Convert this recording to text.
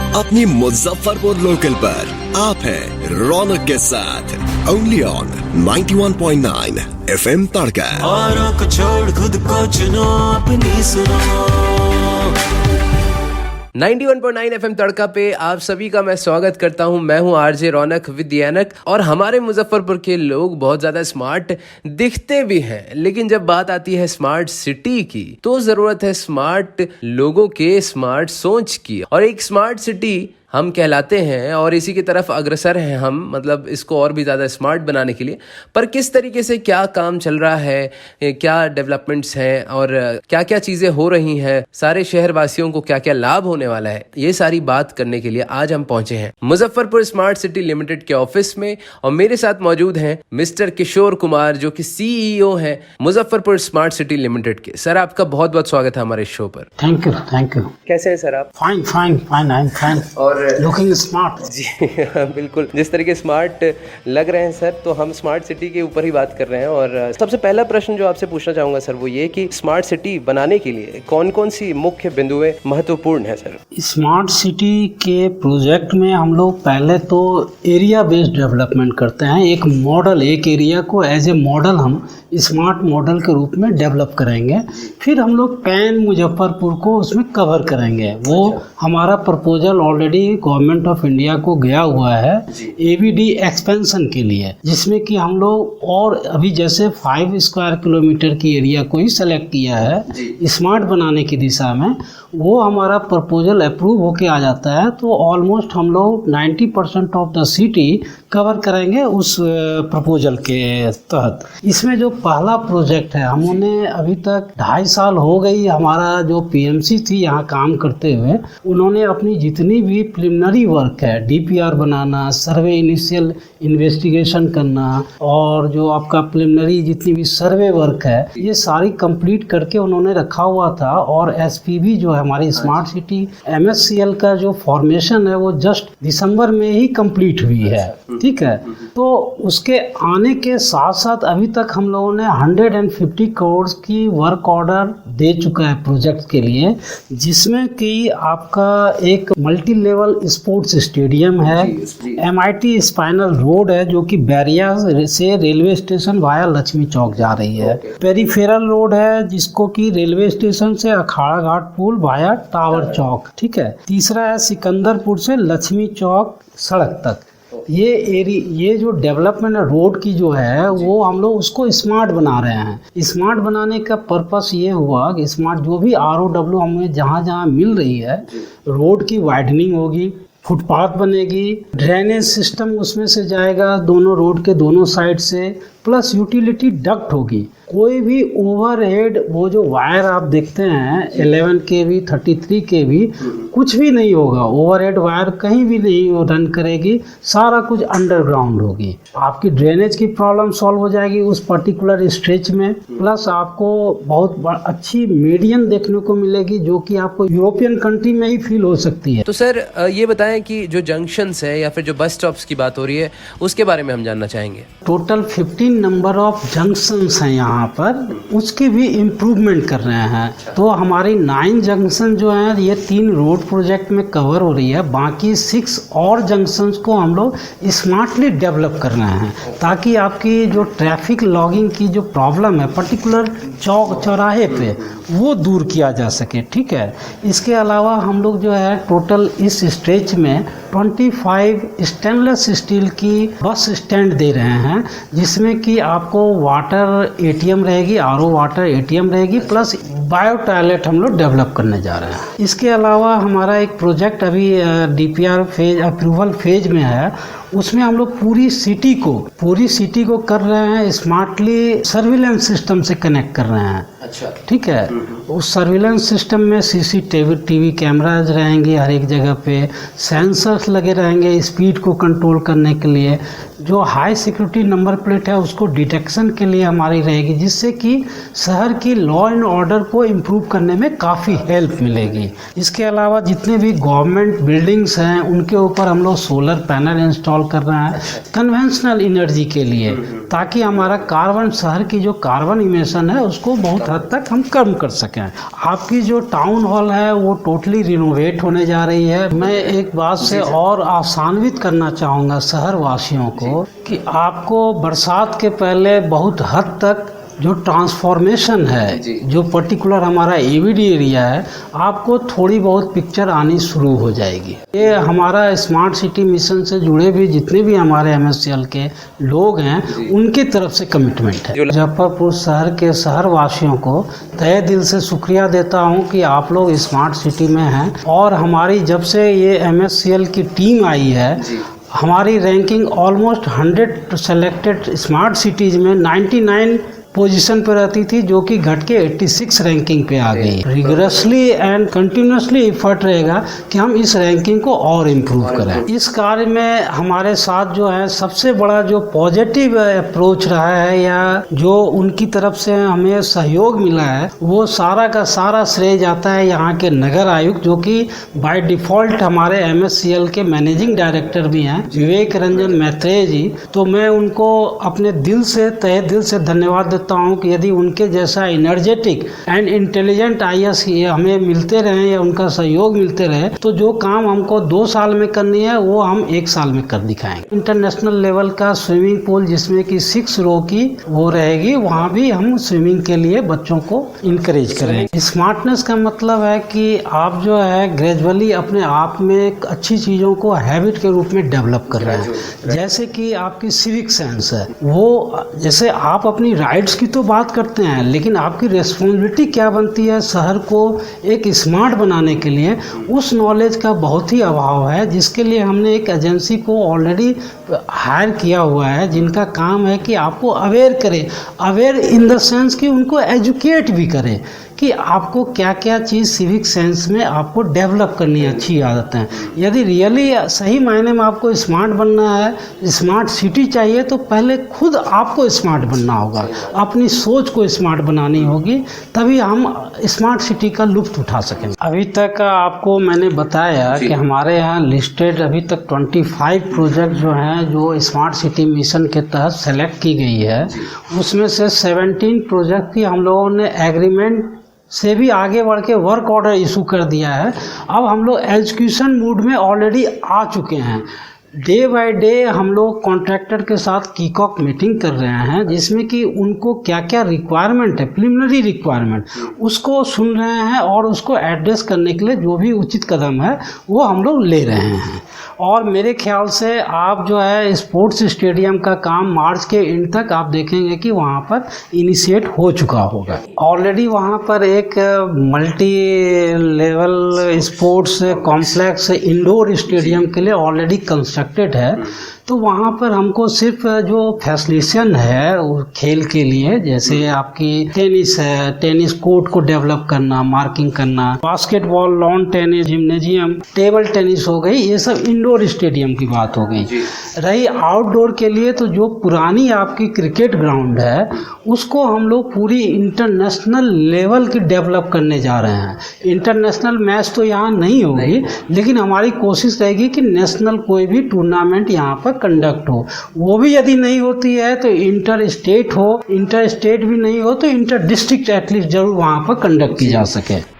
अपनी मुजफ्फरपुर लोकल पर आप हैं रौनक के साथ ओनली ऑन 91.9 FM तड़का। औरों को छोड़ खुद को चुनो, अपनी सुनो। 91.9 FM तड़का पे आप सभी का मैं स्वागत करता हूं। मैं हूं आरजे रौनक विद्यानक। और हमारे मुजफ्फरपुर के लोग बहुत ज़्यादा स्मार्ट दिखते भी हैं, लेकिन जब बात आती है स्मार्ट सिटी की तो ज़रूरत है स्मार्ट लोगों के स्मार्ट सोच की। और एक स्मार्ट सिटी हम कहलाते हैं और इसी की तरफ अग्रसर हैं हम, मतलब इसको और भी ज़्यादा स्मार्ट बनाने के लिए। पर किस तरीके से क्या काम चल रहा है, क्या डेवलपमेंट्स हैं और क्या क्या चीज़ें हो रही हैं, सारे शहरवासियों को क्या क्या लाभ होने वाला है, ये सारी बात करने के लिए आज हम पहुंचे हैं मुजफ्फरपुर स्मार्ट सिटी लिमिटेड के ऑफिस में। और मेरे साथ मौजूद हैं मिस्टर किशोर कुमार, जो कि CEO हैं मुजफ्फरपुर स्मार्ट सिटी लिमिटेड के। सर, आपका बहुत बहुत स्वागत है हमारे शो पर। Thank you. कैसे हैं सर आप? फाइन आई एम फाइन और लुकिंग स्मार्ट। जी बिल्कुल, जिस तरीके स्मार्ट लग रहे हैं सर, तो हम स्मार्ट सिटी के ऊपर ही बात कर रहे हैं। और सबसे पहला प्रश्न जो आपसे पूछना चाहूँगा सर, वो ये कि स्मार्ट सिटी बनाने के लिए कौन कौन सी मुख्य बिंदुएं महत्वपूर्ण है सर? स्मार्ट सिटी के प्रोजेक्ट में हम लोग पहले तो एरिया बेस्ड डेवलपमेंट करते हैं। एक मॉडल, एक एरिया को एज ए मॉडल हम स्मार्ट मॉडल के रूप में डेवलप करेंगे। फिर हम लोग पैन मुजफ्फरपुर को उसमें कवर करेंगे। वो हमारा proposal already government of India को गया हुआ है ABD एक्सपेंशन के लिए, जिसमें कि हम लोग और अभी जैसे 5 स्क्वायर किलोमीटर की एरिया को ही सेलेक्ट किया है स्मार्ट बनाने की दिशा में। वो हमारा प्रपोजल अप्रूव होके आ जाता है तो ऑलमोस्ट हम लोग 90% ऑफ द सिटी कवर करेंगे उस प्रपोजल के तहत। इसमें जो पहला प्रोजेक्ट है, हमने अभी तक 2.5 साल हो गई हमारा जो PMC थी यहाँ काम करते हुए, उन्होंने अपनी जितनी भी प्रिलिमिनरी वर्क है, DPR बनाना, सर्वे इनिशियल इन्वेस्टिगेशन करना और जो आपका प्रिलिमिनरी जितनी भी सर्वे वर्क है, ये सारी कंप्लीट करके उन्होंने रखा हुआ था। और SPV जो है हमारी स्मार्ट सिटी MSCL का जो फॉर्मेशन है वो जस्ट दिसंबर में ही कंप्लीट हुई है। ठीक है, तो उसके आने के साथ साथ अभी तक हम लोगों ने 150 करोड़ की वर्क ऑर्डर दे चुका है प्रोजेक्ट के लिए, जिसमें कि आपका एक मल्टी लेवल स्पोर्ट्स स्टेडियम है, MIT स्पाइनल रोड है जो कि बैरिया से रेलवे स्टेशन वाया लक्ष्मी चौक जा रही है, पेरीफेरल रोड है जिसको कि रेलवे स्टेशन से अखाड़ा घाट पुल वाया टावर चौक। ठीक है, तीसरा है सिकंदरपुर से लक्ष्मी चौक सड़क तक। ये जो डेवलपमेंट रोड की जो है वो हम लोग उसको स्मार्ट बना रहे हैं। स्मार्ट बनाने का पर्पस ये हुआ कि स्मार्ट जो भी ROW हमें जहाँ जहाँ मिल रही है, रोड की वाइडनिंग होगी, फुटपाथ बनेगी, ड्रेनेज सिस्टम उसमें से जाएगा दोनों रोड के दोनों साइड से, प्लस यूटिलिटी डक्ट होगी। कोई भी ओवरहेड वो जो वायर आप देखते हैं 11 kV 33 kV कुछ भी नहीं होगा, ओवरहेड वायर कहीं भी नहीं रन करेगी, सारा कुछ अंडरग्राउंड होगी। आपकी ड्रेनेज की प्रॉब्लम सॉल्व हो जाएगी उस पर्टिकुलर स्ट्रेच में, प्लस आपको बहुत अच्छी मीडियन देखने को मिलेगी जो कि आपको यूरोपियन कंट्री में ही फील हो सकती है। तो सर ये बताएं कि जो जंक्शंस है या फिर जो बस स्टॉप्स की बात हो रही है उसके बारे में हम जानना चाहेंगे। टोटल 15 नंबर ऑफ जंक्शंस हैं यहाँ पर, उसकी भी इम्प्रूवमेंट कर रहे हैं। तो हमारी 9 जंक्शन जो हैं ये 3 रोड प्रोजेक्ट में कवर हो रही है, बाकी 6 और जंक्शंस को हम लोग स्मार्टली डेवलप कर रहे हैं ताकि आपकी जो ट्रैफिक लॉगिंग की जो प्रॉब्लम है पर्टिकुलर चौक चौराहे पे वो दूर किया जा सके। ठीक है, इसके अलावा हम लोग जो है टोटल इस स्ट्रेच में 25 स्टेनलेस स्टील की बस स्टैंड दे रहे हैं, जिसमें कि आपको वाटर ATM रहेगी, RO वाटर ATM रहेगी, प्लस बायो टॉयलेट हम लोग डेवलप करने जा रहे हैं। इसके अलावा हमारा एक प्रोजेक्ट अभी DPR फेज अप्रूवल फेज में है, उसमें हम लोग पूरी सिटी को कर रहे हैं स्मार्टली सर्विलेंस सिस्टम से कनेक्ट कर रहे हैं। अच्छा, ठीक है, उस सर्विलेंस सिस्टम में CCTV कैमराज रहेंगे, हर एक जगह पे सेंसर्स लगे रहेंगे स्पीड को कंट्रोल करने के लिए, जो हाई सिक्योरिटी नंबर प्लेट है उसको डिटेक्शन के लिए हमारी रहेगी, जिससे कि शहर की लॉ एंड ऑर्डर को इम्प्रूव करने में काफ़ी हेल्प मिलेगी। इसके अलावा जितने भी गवर्नमेंट बिल्डिंग्स हैं उनके ऊपर हम लोग सोलर पैनल इंस्टॉल इंस्टॉल कर रहे हैं कन्वेंशनल एनर्जी के लिए, ताकि हमारा कार्बन, शहर की जो कार्बन इमिशन है उसको बहुत हद तक हम कम कर सकें। आपकी जो टाउन हॉल है वो टोटली रिनोवेट होने जा रही है। मैं एक बात से और आसान्वित करना चाहूँगा शहर वासियों को कि आपको बरसात के पहले बहुत हद तक जो ट्रांसफॉर्मेशन है, जो पर्टिकुलर हमारा एवीडी एरिया है, आपको थोड़ी बहुत पिक्चर आनी शुरू हो जाएगी। ये हमारा स्मार्ट सिटी मिशन से जुड़े भी जितने भी हमारे MSCL के लोग हैं उनकी तरफ से कमिटमेंट है। मुजफ्फरपुर शहर के शहर वासियों को तहे दिल से शुक्रिया देता हूं कि आप लोग स्मार्ट सिटी में हैं, और हमारी जब से ये MSCL की टीम आई है, हमारी ranking almost 100 selected smart cities में 99 पोजीशन पर रहती थी, जो कि घट के 86 रैंकिंग पे आ गई। रिगरसली एंड कंटिन्यूसली एफर्ट रहेगा कि हम इस रैंकिंग को और इम्प्रूव करें। इस कार्य में हमारे साथ जो है सबसे बड़ा जो पॉजिटिव अप्रोच रहा है या जो उनकी तरफ से हमें सहयोग मिला है, वो सारा का सारा श्रेय जाता है यहाँ के नगर आयुक्त, जो कि बाय डिफ़ॉल्ट हमारे MSCL के मैनेजिंग डायरेक्टर भी हैं, विवेक रंजन मैत्रेय जी। तो मैं उनको अपने दिल से, तहे दिल से धन्यवाद देता हूं कि यदि उनके जैसा एनर्जेटिक एंड इंटेलिजेंट IS हमें मिलते रहे या उनका सहयोग मिलते रहे, तो जो काम हमको 2 साल में करनी है वो हम 1 साल में कर दिखाएंगे। इंटरनेशनल लेवल का स्विमिंग पूल जिसमें कि 6 रो की वो रहेगी, वहाँ भी हम स्विमिंग के लिए बच्चों को इंकरेज करेंगे। स्मार्टनेस का मतलब है कि आप जो है ग्रेजुअली अपने आप में अच्छी चीज़ों को हैबिट के रूप में डेवलप कर रहे हैं। जैसे कि आपकी सिविक सेंस है, वो जैसे आप अपनी राइट्स की तो बात करते हैं, लेकिन आपकी रिस्पॉन्सिबिलिटी क्या बनती है शहर को एक स्मार्ट बनाने के लिए, उस नॉलेज का बहुत ही अभाव है, जिसके लिए हमने एक एजेंसी को ऑलरेडी हायर किया हुआ है, जिनका काम है कि आपको अवेयर करे, अवेयर इन द सेंस कि उनको एजुकेट भी करे कि आपको क्या क्या चीज़ सिविक सेंस में आपको डेवलप करनी है, अच्छी आदतें। यदि रियली सही मायने में आपको स्मार्ट बनना है, स्मार्ट सिटी चाहिए, तो पहले खुद आपको स्मार्ट बनना होगा, अपनी सोच को स्मार्ट बनानी होगी, तभी हम स्मार्ट सिटी का लुत्फ उठा सकेंगे। अभी तक आपको मैंने बताया कि हमारे यहाँ लिस्टेड अभी तक 25 प्रोजेक्ट जो हैं जो स्मार्ट सिटी मिशन के तहत सेलेक्ट की गई है, उसमें से 17 प्रोजेक्ट की हम लोगों ने एग्रीमेंट से भी आगे बढ़ के वर्क ऑर्डर इशू कर दिया है। अब हम लोग एग्जीक्यूशन मूड में ऑलरेडी आ चुके हैं। डे बाय डे हम लोग कॉन्ट्रैक्टर के साथ किक ऑफ मीटिंग कर रहे हैं, जिसमें कि उनको क्या क्या रिक्वायरमेंट है, प्रिलिमिनरी रिक्वायरमेंट, उसको सुन रहे हैं और उसको एड्रेस करने के लिए जो भी उचित कदम है वो हम लोग ले रहे हैं। और मेरे ख्याल से आप जो है स्पोर्ट्स स्टेडियम का काम मार्च के एंड तक आप देखेंगे कि वहाँ पर इनिशिएट हो चुका होगा। ऑलरेडी वहाँ पर एक multi level sports complex indoor stadium के लिए ऑलरेडी कंस्ट्रक्टेड है। तो वहाँ पर हमको सिर्फ जो फैसिलिटेशन है खेल के लिए, जैसे आपकी टेनिस है, टेनिस कोर्ट को डेवलप करना, मार्किंग करना, basketball, lawn tennis, gymnasium, table tennis हो गई, ये सब इंडोर स्टेडियम की बात हो गई। रही आउटडोर के लिए, तो जो पुरानी आपकी क्रिकेट ग्राउंड है उसको हम लोग पूरी इंटरनेशनल लेवल की डेवलप करने जा रहे हैं। इंटरनेशनल मैच तो यहाँ नहीं होगी, लेकिन हमारी कोशिश रहेगी कि नेशनल कोई भी टूर्नामेंट यहाँ पर कंडक्ट हो। वो भी यदि नहीं होती है तो इंटर स्टेट हो, इंटर स्टेट भी नहीं हो तो इंटर डिस्ट्रिक्ट एटलीस्ट जरूर वहाँ पर कंडक्ट की जा सके।